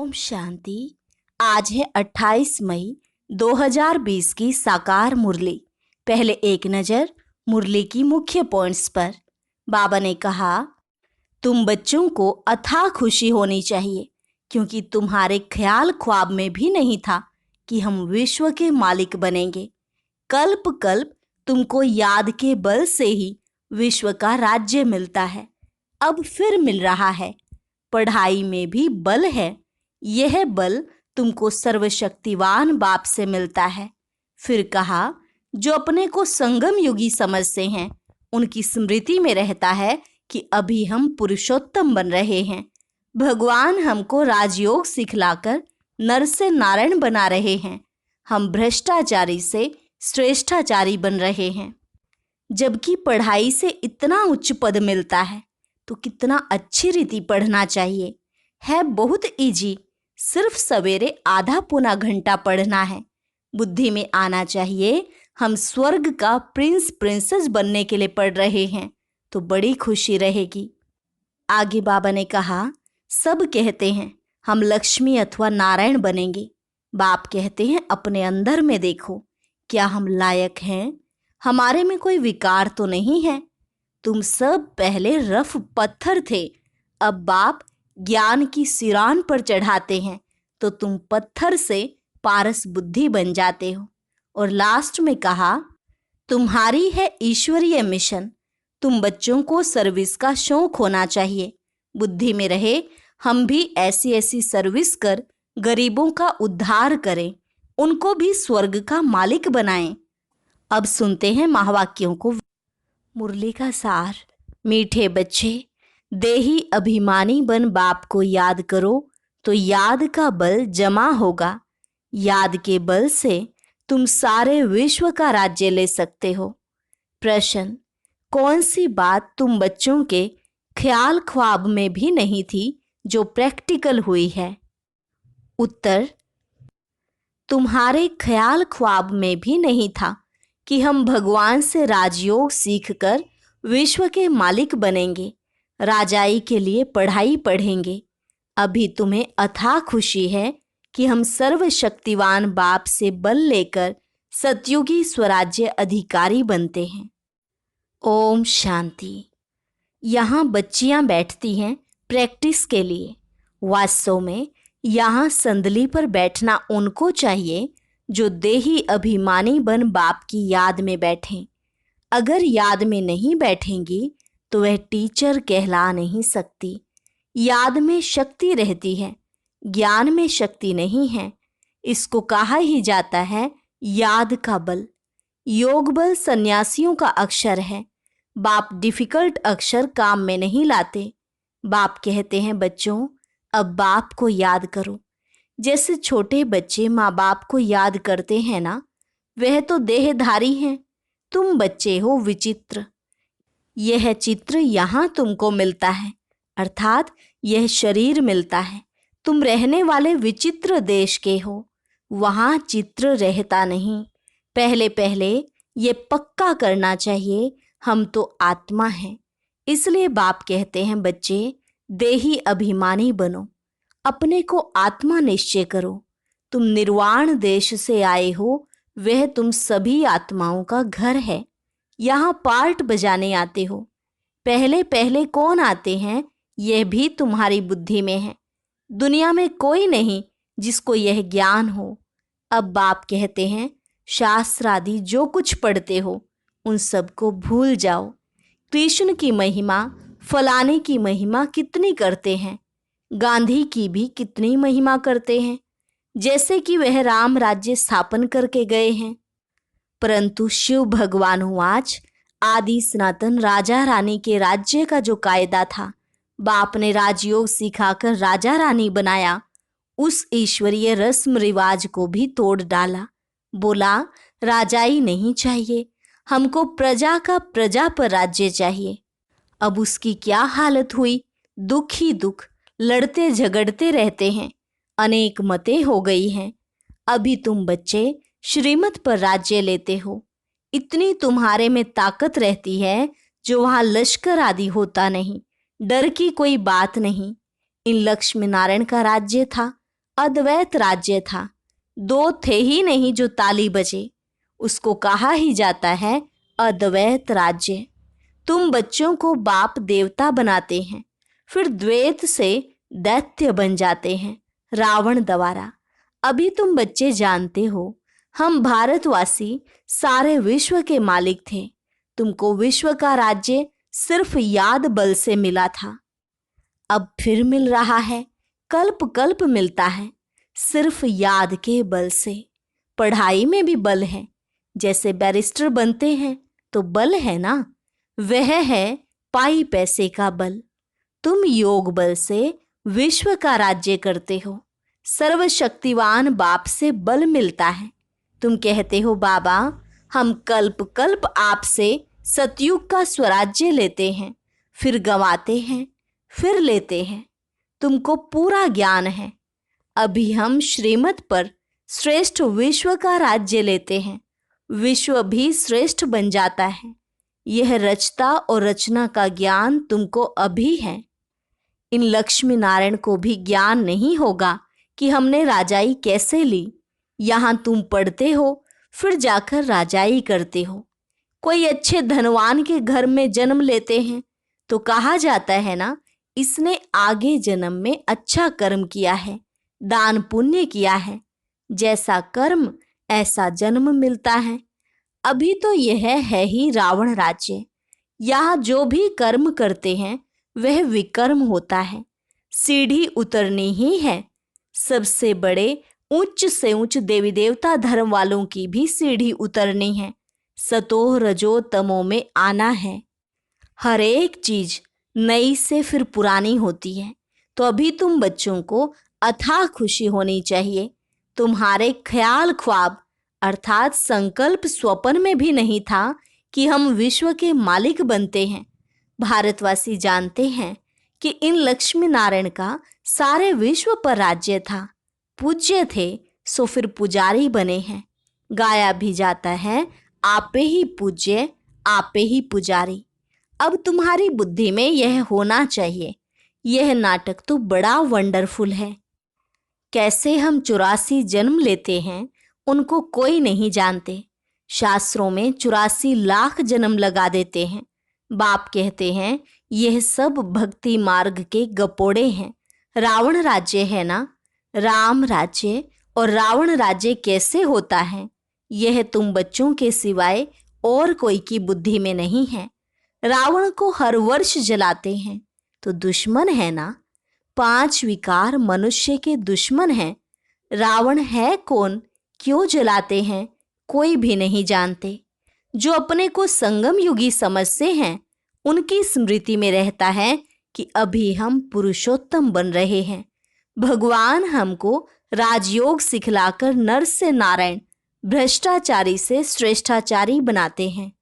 ओम शांति। आज है 28 मई 2020 की साकार मुरली। पहले एक नज़र मुरली की मुख्य पॉइंट्स पर। बाबा ने कहा, तुम बच्चों को अथाह खुशी होनी चाहिए, क्योंकि तुम्हारे ख्याल ख्वाब में भी नहीं था कि हम विश्व के मालिक बनेंगे। कल्प कल्प तुमको याद के बल से ही विश्व का राज्य मिलता है, अब फिर मिल रहा है। पढ़ाई में भी बल है, यह बल तुमको सर्वशक्तिवान बाप से मिलता है। फिर कहा, जो अपने को संगम युगी समझते हैं, उनकी स्मृति में रहता है कि अभी हम पुरुषोत्तम बन रहे हैं। भगवान हमको राजयोग सिखलाकर नर से नारायण बना रहे हैं। हम भ्रष्टाचारी से श्रेष्ठाचारी बन रहे हैं। जबकि पढ़ाई से इतना उच्च पद मिलता है, तो कितना अच्छी रीति पढ़ना चाहिए। है बहुत इजी, सिर्फ सवेरे आधा पौना घंटा पढ़ना है। बुद्धि में आना चाहिए हम स्वर्ग का प्रिंस प्रिंसेस बनने के लिए पढ़ रहे हैं, तो बड़ी खुशी रहेगी। आगे बाबा ने कहा, सब कहते हैं हम लक्ष्मी अथवा नारायण बनेंगे। बाप कहते हैं अपने अंदर में देखो, क्या हम लायक हैं? हमारे में कोई विकार तो नहीं है। तुम सब पहले रफ पत्थर थे, अब बाप ज्ञान की सिरान पर चढ़ाते हैं, तो तुम पत्थर से पारस बुद्धि बन जाते हो। और लास्ट में कहा, तुम्हारी है ईश्वरीय मिशन। तुम बच्चों को सर्विस का शौक होना चाहिए। बुद्धि में रहे हम भी ऐसी ऐसी सर्विस कर गरीबों का उद्धार करें, उनको भी स्वर्ग का मालिक बनाएं। अब सुनते हैं महावाक्यों को। मुरली का सार। मीठे बच्चे, देही अभिमानी बन बाप को याद करो, तो याद का बल जमा होगा। याद के बल से तुम सारे विश्व का राज्य ले सकते हो। प्रश्न, कौन सी बात तुम बच्चों के ख्याल ख्वाब में भी नहीं थी, जो प्रैक्टिकल हुई है? उत्तर, तुम्हारे ख्याल ख्वाब में भी नहीं था कि हम भगवान से राजयोग सीखकर विश्व के मालिक बनेंगे, राजाई के लिए पढ़ाई पढ़ेंगे। अभी तुम्हें अथाह खुशी है कि हम सर्वशक्तिवान बाप से बल लेकर सतयुगी स्वराज्य अधिकारी बनते हैं। ओम शांति। यहाँ बच्चियाँ बैठती हैं प्रैक्टिस के लिए। वास्तव में यहाँ संदली पर बैठना उनको चाहिए जो देही अभिमानी बन बाप की याद में बैठें। अगर याद में नहीं बैठेंगी तो वह टीचर कहला नहीं सकती। याद में शक्ति रहती है, ज्ञान में शक्ति नहीं है। इसको कहा ही जाता है याद का बल। योग बल सन्यासियों का अक्षर है। बाप डिफिकल्ट अक्षर काम में नहीं लाते। बाप कहते हैं, बच्चों अब बाप को याद करो। जैसे छोटे बच्चे माँ बाप को याद करते हैं ना, वह तो देहधारी हैं। तुम बच्चे हो विचित्र। यह चित्र यहाँ तुमको मिलता है, अर्थात यह शरीर मिलता है। तुम रहने वाले विचित्र देश के हो, वहाँ चित्र रहता नहीं। पहले पहले ये पक्का करना चाहिए हम तो आत्मा हैं। इसलिए बाप कहते हैं, बच्चे देही अभिमानी बनो, अपने को आत्मा निश्चय करो। तुम निर्वाण देश से आए हो, वह तुम सभी आत्माओं का घर है। यहाँ पार्ट बजाने आते हो। पहले पहले कौन आते हैं, यह भी तुम्हारी बुद्धि में है। दुनिया में कोई नहीं जिसको यह ज्ञान हो। अब बाप कहते हैं, शास्त्र आदि जो कुछ पढ़ते हो उन सबको भूल जाओ। कृष्ण की महिमा, फलाने की महिमा कितनी करते हैं, गांधी की भी कितनी महिमा करते हैं, जैसे कि वह राम राज्य स्थापन करके गए हैं। परंतु शिव भगवान आज आदि सनातन राजा रानी के राज्य का जो कायदा था, बाप ने राजयोग सिखाकर राजा रानी बनाया। उस ईश्वरीय रस्म रिवाज को भी तोड़ डाला। बोला राजाई नहीं चाहिए, हमको प्रजा का प्रजा पर राज्य चाहिए। अब उसकी क्या हालत हुई, दुख ही दुख, लड़ते झगड़ते रहते हैं। अनेक मतें हो गई हैं। अभी तुम बच्चे श्रीमत पर राज्य लेते हो। इतनी तुम्हारे में ताकत रहती है जो वहाँ लश्कर आदि होता नहीं। डर की कोई बात नहीं। इन लक्ष्मी नारायण का राज्य था, अद्वैत राज्य था। दो थे ही नहीं जो ताली बजे, उसको कहा ही जाता है अद्वैत राज्य। तुम बच्चों को बाप देवता बनाते हैं, फिर द्वैत से दैत्य बन जाते हैं रावण द्वारा। अभी तुम बच्चे जानते हो, हम भारतवासी सारे विश्व के मालिक थे। तुमको विश्व का राज्य सिर्फ याद बल से मिला था, अब फिर मिल रहा है, कल्प कल्प मिलता है, सिर्फ याद के बल से। पढ़ाई में भी बल है, जैसे बैरिस्टर बनते हैं तो बल है ना, वह है पाई पैसे का बल। तुम योग बल से विश्व का राज्य करते हो, सर्वशक्तिवान बाप से बल मिलता है। तुम कहते हो बाबा हम कल्प कल्प आपसे सतयुग का स्वराज्य लेते हैं, फिर गंवाते हैं, फिर लेते हैं। तुमको पूरा ज्ञान है। अभी हम श्रीमत पर श्रेष्ठ विश्व का राज्य लेते हैं, विश्व भी श्रेष्ठ बन जाता है। यह रचता और रचना का ज्ञान तुमको अभी है। इन लक्ष्मी नारायण को भी ज्ञान नहीं होगा कि हमने राजाई कैसे ली। यहाँ तुम पढ़ते हो, फिर जाकर राजाई करते हो। कोई अच्छे धनवान के घर में जन्म लेते हैं तो कहा जाता है ना, इसने आगे जन्म में अच्छा कर्म किया है, दान पुण्य किया है, जैसा कर्म ऐसा जन्म मिलता है। अभी तो यह है ही रावण राज्य। यहाँ जो भी कर्म करते हैं वह विकर्म होता है, सीढ़ी उतरनी ही है। सबसे बड़े उच्च से उच्च देवी देवता धर्म वालों की भी सीढ़ी उतरनी है, सतोह रजो तमो में आना है। हर एक चीज नई से फिर पुरानी होती है। तो अभी तुम बच्चों को अथाह खुशी होनी चाहिए। तुम्हारे ख्याल ख्वाब अर्थात संकल्प स्वप्न में भी नहीं था कि हम विश्व के मालिक बनते हैं। भारतवासी जानते हैं कि इन लक्ष्मी नारायण का सारे विश्व पर राज्य था। पूज्य थे सो फिर पुजारी बने हैं। गाया भी जाता है आपे ही पूज्य आपे ही पुजारी। अब तुम्हारी बुद्धि में यह होना चाहिए। यह नाटक तो बड़ा वंडरफुल है। कैसे हम 84 जन्म लेते हैं उनको कोई नहीं जानते। शास्त्रों में 84 लाख जन्म लगा देते हैं। बाप कहते हैं यह सब भक्ति मार्ग के गपोड़े हैं। रावण राज्य है ना, राम राज्य और रावण राज्य कैसे होता है, यह तुम बच्चों के सिवाय और कोई की बुद्धि में नहीं है। रावण को हर वर्ष जलाते हैं तो दुश्मन है ना। 5 विकार मनुष्य के दुश्मन हैं। रावण है कौन, क्यों जलाते हैं, कोई भी नहीं जानते। जो अपने को संगम युगी समझते हैं उनकी स्मृति में रहता है कि अभी हम पुरुषोत्तम बन रहे हैं। भगवान हमको राजयोग सिखलाकर नर से नारायण, भ्रष्टाचारी से श्रेष्ठाचारी बनाते हैं।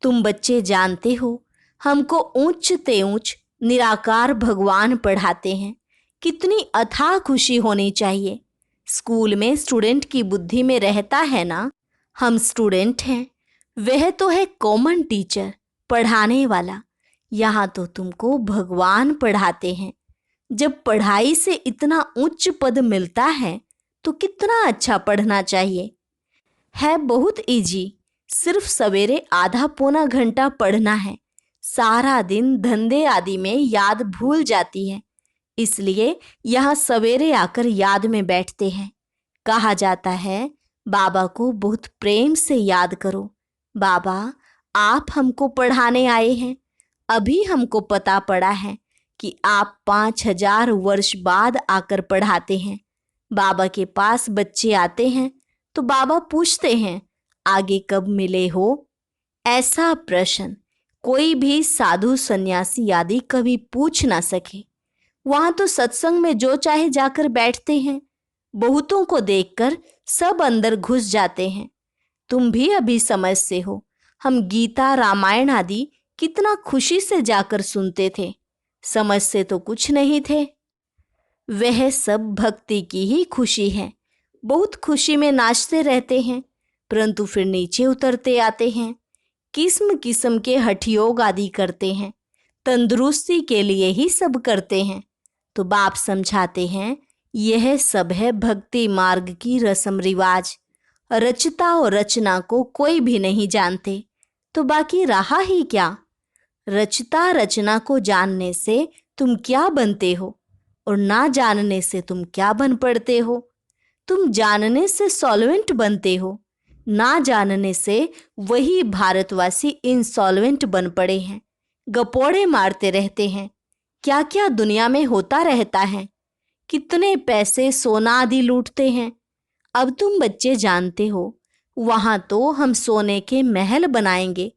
तुम बच्चे जानते हो हमको ऊंच ते ऊंच निराकार भगवान पढ़ाते हैं। कितनी अथाह खुशी होनी चाहिए। स्कूल में स्टूडेंट की बुद्धि में रहता है ना, हम स्टूडेंट हैं, वह तो है कॉमन टीचर, पढ़ाने वाला। यहाँ तो तुमको भगवान पढ़ाते हैं। जब पढ़ाई से इतना उच्च पद मिलता है तो कितना अच्छा पढ़ना चाहिए। है बहुत इजी, सिर्फ सवेरे आधा पौना घंटा पढ़ना है। सारा दिन धंधे आदि में याद भूल जाती है, इसलिए यहाँ सवेरे आकर याद में बैठते हैं। कहा जाता है बाबा को बहुत प्रेम से याद करो। बाबा आप हमको पढ़ाने आए हैं। अभी हमको पता पड़ा है कि आप 5000 वर्ष बाद आकर पढ़ाते हैं। बाबा के पास बच्चे आते हैं तो बाबा पूछते हैं आगे कब मिले हो। ऐसा प्रश्न कोई भी साधु सन्यासी आदि कभी पूछ ना सके। वहां तो सत्संग में जो चाहे जाकर बैठते हैं। बहुतों को देखकर सब अंदर घुस जाते हैं। तुम भी अभी समझते हो, हम गीता रामायण आदि कितना खुशी से जाकर सुनते थे। समझते तो कुछ नहीं थे। वह सब भक्ति की ही खुशी है। बहुत खुशी में नाचते रहते हैं, परंतु फिर नीचे उतरते आते हैं। किस्म किस्म के हठयोग आदि करते हैं। तंदुरुस्ती के लिए ही सब करते हैं। तो बाप समझाते हैं यह सब है भक्ति मार्ग की रस्म रिवाज। रचता और रचना को कोई भी नहीं जानते तो बाकी रहा ही क्या। रचता रचना को जानने से तुम क्या बनते हो और ना जानने से तुम क्या बन पड़ते हो। तुम जानने से सॉल्वेंट बनते हो, ना जानने से वही भारतवासी इंसॉल्वेंट बन पड़े हैं, गपोड़े मारते रहते हैं। क्या क्या दुनिया में होता रहता है, कितने पैसे सोना आदि लूटते हैं। अब तुम बच्चे जानते हो, वहां तो हम सोने के महल बनाएंगे।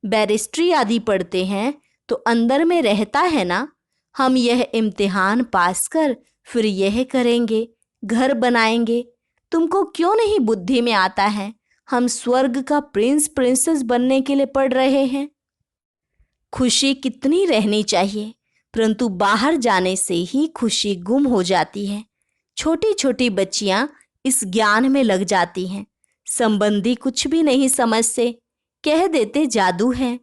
बैरिस्ट्री आदि पढ़ते हैं तो अंदर में रहता है ना, हम यह इम्तिहान पास कर फिर यह करेंगे, घर बनाएंगे। तुमको क्यों नहीं बुद्धि में आता है, हम स्वर्ग का प्रिंस प्रिंसेस बनने के लिए पढ़ रहे हैं। खुशी कितनी रहनी चाहिए, परंतु बाहर जाने से ही खुशी गुम हो जाती है। छोटी छोटी बच्चियां इस ज्ञान में लग जाती हैं। संबंधी कुछ भी नहीं समझते, कह देते जादू है,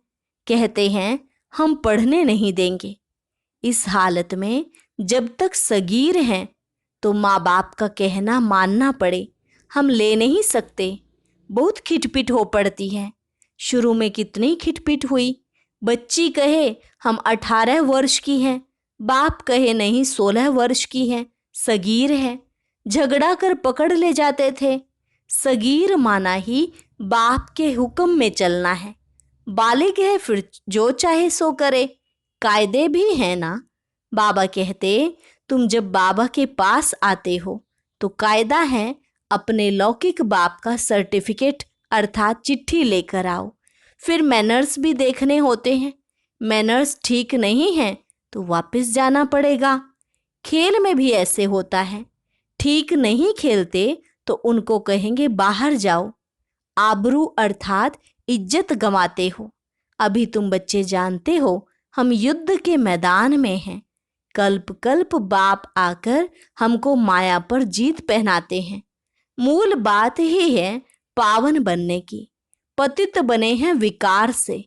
कहते हैं हम पढ़ने नहीं देंगे। इस हालत में जब तक सगीर हैं तो माँ बाप का कहना मानना पड़े, हम ले नहीं सकते। बहुत खिटपिट हो पड़ती है। शुरू में कितनी खिटपिट हुई। बच्ची कहे हम 18 वर्ष की हैं, बाप कहे नहीं 16 वर्ष की है, सगीर है। झगड़ा कर पकड़ ले जाते थे। सगीर माना ही बाप के हुक्म में चलना है। बालिग है फिर जो चाहे सो करे, कायदे भी है ना। बाबा कहते तुम जब बाबा के पास आते हो तो कायदा है अपने लौकिक बाप का सर्टिफिकेट अर्थात चिट्ठी लेकर आओ। फिर मैनर्स भी देखने होते हैं। मैनर्स ठीक नहीं है तो वापस जाना पड़ेगा। खेल में भी ऐसे होता है, ठीक नहीं खेलते तो उनको कहेंगे बाहर जाओ। आबरू अर्थात इज्जत गंवाते हो। अभी तुम बच्चे जानते हो हम युद्ध के मैदान में हैं। कल्प कल्प बाप आकर हमको माया पर जीत पहनाते हैं। मूल बात ही है पावन बनने की। पतित बने हैं विकार से।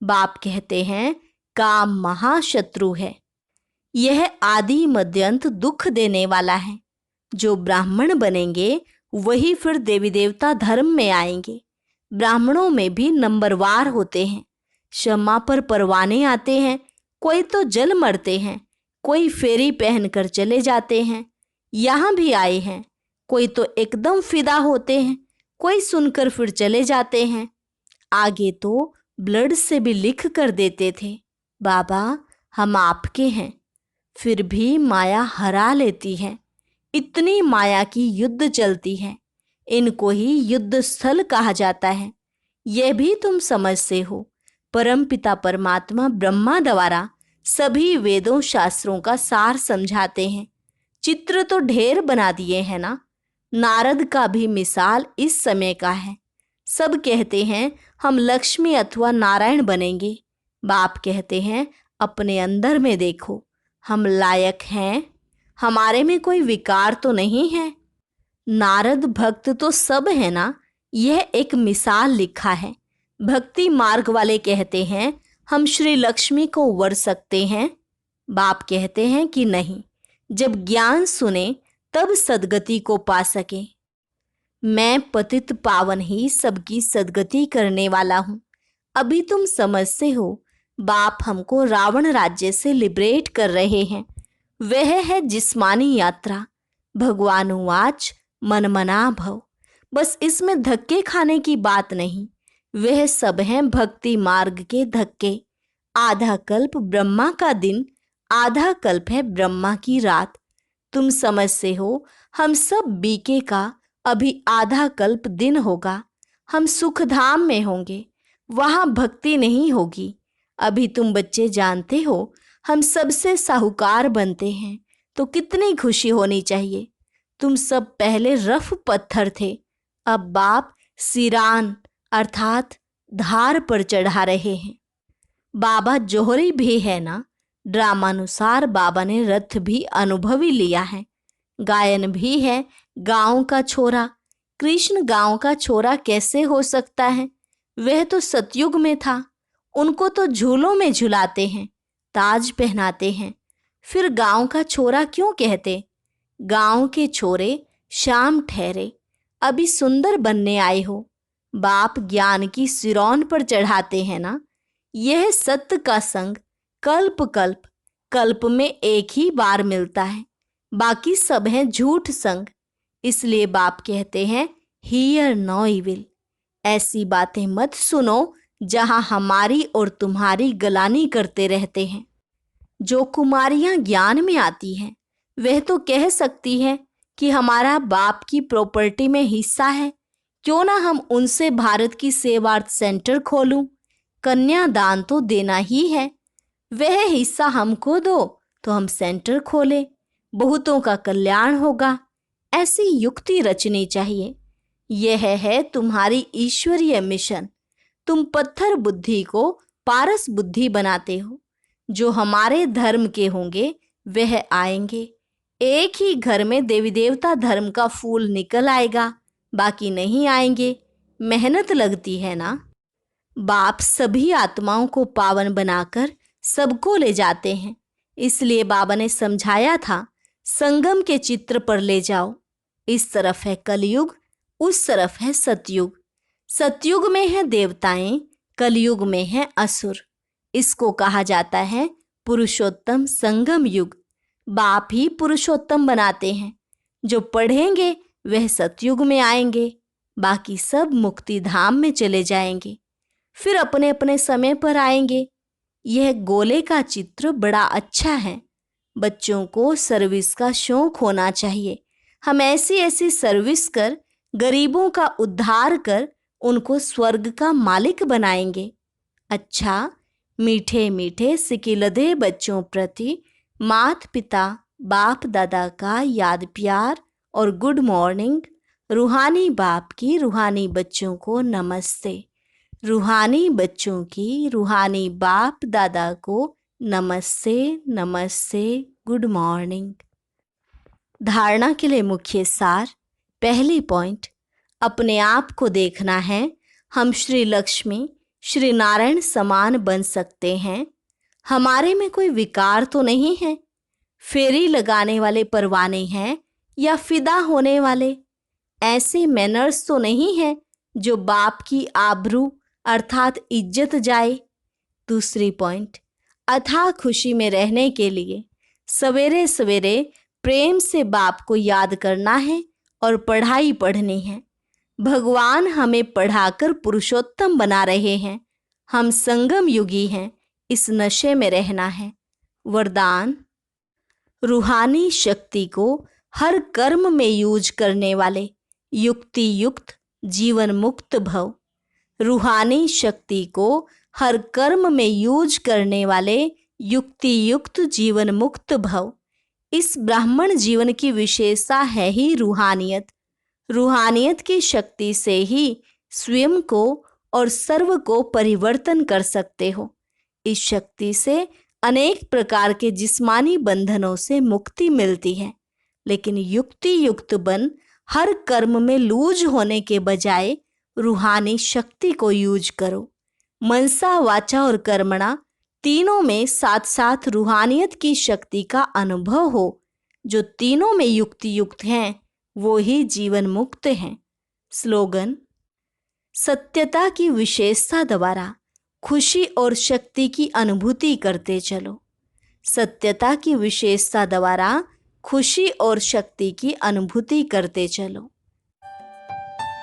बाप कहते हैं काम महाशत्रु है, यह आदि मध्यंत दुख देने वाला है। जो ब्राह्मण बनेंगे वही फिर देवी देवता धर्म में आएंगे। ब्राह्मणों में भी नंबरवार होते हैं। क्षमा पर परवाने आते हैं, कोई तो जल मरते हैं, कोई फेरी पहनकर चले जाते हैं। यहाँ भी आए हैं, कोई तो एकदम फिदा होते हैं, कोई सुनकर फिर चले जाते हैं। आगे तो ब्लड से भी लिख कर देते थे बाबा हम आपके हैं। फिर भी माया हरा लेती है। इतनी माया की युद्ध चलती है। इनको ही युद्ध स्थल कहा जाता है। यह भी तुम समझते हो। परमपिता परमात्मा ब्रह्मा द्वारा सभी वेदों शास्त्रों का सार समझाते हैं। चित्र तो ढेर बना दिए हैं ना। नारद का भी मिसाल इस समय का है। सब कहते हैं हम लक्ष्मी अथवा नारायण बनेंगे। बाप कहते हैं अपने अंदर में देखो, हम लायक हैं, हमारे में कोई विकार तो नहीं है। नारद भक्त तो सब है ना, यह एक मिसाल लिखा है। भक्ति मार्ग वाले कहते हैं हम श्री लक्ष्मी को वर सकते हैं। बाप कहते हैं कि नहीं, जब ज्ञान सुने तब सदगति को पा सके। मैं पतित पावन ही सबकी सदगति करने वाला हूँ। अभी तुम समझते हो बाप हमको रावण राज्य से लिबरेट कर रहे हैं। वह है जिस्मानी यात्रा। भगवान उवाच मन मना भव। बस इसमें धक्के खाने की बात नहीं, वह सब हैं भक्ति मार्ग के धक्के। आधा कल्प ब्रह्मा का दिन, आधा कल्प है ब्रह्मा की रात। तुम समझते हो हम सब बीके का अभी आधा कल्प दिन होगा। हम सुखधाम में होंगे, वहाँ भक्ति नहीं होगी। अभी तुम बच्चे जानते हो हम सबसे साहूकार बनते हैं तो कितनी खुशी होनी चाहिए। तुम सब पहले रफ पत्थर थे, अब बाप सिरान अर्थात धार पर चढ़ा रहे हैं। बाबा जोहरी भी है ना। ड्रामानुसार बाबा ने रथ भी अनुभवी लिया है। गायन भी है गांव का छोरा। कृष्ण गांव का छोरा कैसे हो सकता है, वह तो सतयुग में था। उनको तो झूलों में झुलाते हैं, ताज पहनाते हैं, फिर गांव का छोरा क्यों कहते। गांव के छोरे शाम ठहरे, अभी सुंदर बनने आए हो। बाप ज्ञान की सिरौन पर चढ़ाते हैं ना। यह सत्य का संग कल्प कल्प कल्प में एक ही बार मिलता है, बाकी सब हैं झूठ संग। इसलिए बाप कहते हैं हियर नो इविल। ऐसी बातें मत सुनो जहां हमारी और तुम्हारी गलानी करते रहते हैं। जो कुमारियां ज्ञान में आती हैं वह तो कह सकती है कि हमारा बाप की प्रॉपर्टी में हिस्सा है, क्यों ना हम उनसे भारत की सेवार्थ सेंटर खोलूं। कन्यादान तो देना ही है, वह हिस्सा हमको दो तो हम सेंटर खोले, बहुतों का कल्याण होगा। ऐसी युक्ति रचनी चाहिए। यह है तुम्हारी ईश्वरीय मिशन। तुम पत्थर बुद्धि को पारस बुद्धि बनाते हो। जो हमारे धर्म के होंगे वह आएंगे। एक ही घर में देवी देवता धर्म का फूल निकल आएगा, बाकी नहीं आएंगे। मेहनत लगती है ना। बाप सभी आत्माओं को पावन बनाकर सबको ले जाते हैं। इसलिए बाबा ने समझाया था संगम के चित्र पर ले जाओ। इस तरफ है कलयुग, उस तरफ है सतयुग। सतयुग में है देवताएं, कलयुग में है असुर। इसको कहा जाता है पुरुषोत्तम संगम युग। बाप ही पुरुषोत्तम बनाते हैं। जो पढ़ेंगे वह सतयुग में आएंगे, बाकी सब मुक्ति धाम में चले जाएंगे, फिर अपने अपने समय पर आएंगे। यह गोले का चित्र बड़ा अच्छा है। बच्चों को सर्विस का शौक होना चाहिए। हम ऐसी ऐसी सर्विस कर गरीबों का उद्धार कर उनको स्वर्ग का मालिक बनाएंगे। अच्छा, मीठे मीठे सिकिलधे बच्चों प्रति माता पिता बाप दादा का याद प्यार और गुड मॉर्निंग। रूहानी बाप की रूहानी बच्चों को नमस्ते। रूहानी बच्चों की रूहानी बाप दादा को नमस्ते नमस्ते, गुड मॉर्निंग। धारणा के लिए मुख्य सार। पहली पॉइंट, अपने आप को देखना है। हम श्री लक्ष्मी श्री नारायण समान बन सकते हैं। हमारे में कोई विकार तो नहीं है। फेरी लगाने वाले परवाने हैं या फिदा होने वाले। ऐसे मैनर्स तो नहीं है जो बाप की आबरू अर्थात इज्जत जाए। दूसरी पॉइंट, अथाह खुशी में रहने के लिए सवेरे सवेरे प्रेम से बाप को याद करना है और पढ़ाई पढ़नी है। भगवान हमें पढ़ाकर पुरुषोत्तम बना रहे हैं। हम संगम युगी हैं, इस नशे में रहना है। वरदान, रूहानी शक्ति को हर कर्म में यूज करने वाले युक्ति युक्त जीवन मुक्त भव। रूहानी शक्ति को हर कर्म में यूज करने वाले युक्ति युक्त जीवन मुक्त भव। इस ब्राह्मण जीवन की विशेषता है ही रूहानियत। रूहानियत की शक्ति से ही स्वयं को और सर्व को परिवर्तन कर सकते हो। इस शक्ति से अनेक प्रकार के जिस्मानी बंधनों से मुक्ति मिलती है। लेकिन युक्ति युक्त बन हर कर्म में लूज होने के बजाय रूहानी शक्ति को यूज करो। मनसा वाचा और कर्मणा तीनों में साथ साथ रूहानियत की शक्ति का अनुभव हो। जो तीनों में युक्ति युक्त हैं वो ही जीवन मुक्त हैं। स्लोगन, सत्यता की विशेषता द्वारा खुशी और शक्ति की अनुभूति करते चलो। सत्यता की विशेषता द्वारा खुशी और शक्ति की अनुभूति करते चलो।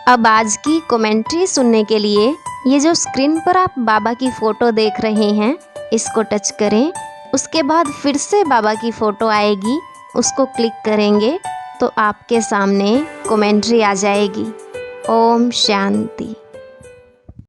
अब आज की कमेंट्री सुनने के लिए ये जो स्क्रीन पर आप बाबा की फ़ोटो देख रहे हैं इसको टच करें। उसके बाद फिर से बाबा की फ़ोटो आएगी, उसको क्लिक करेंगे तो आपके सामने कमेंट्री आ जाएगी। ओम शांति।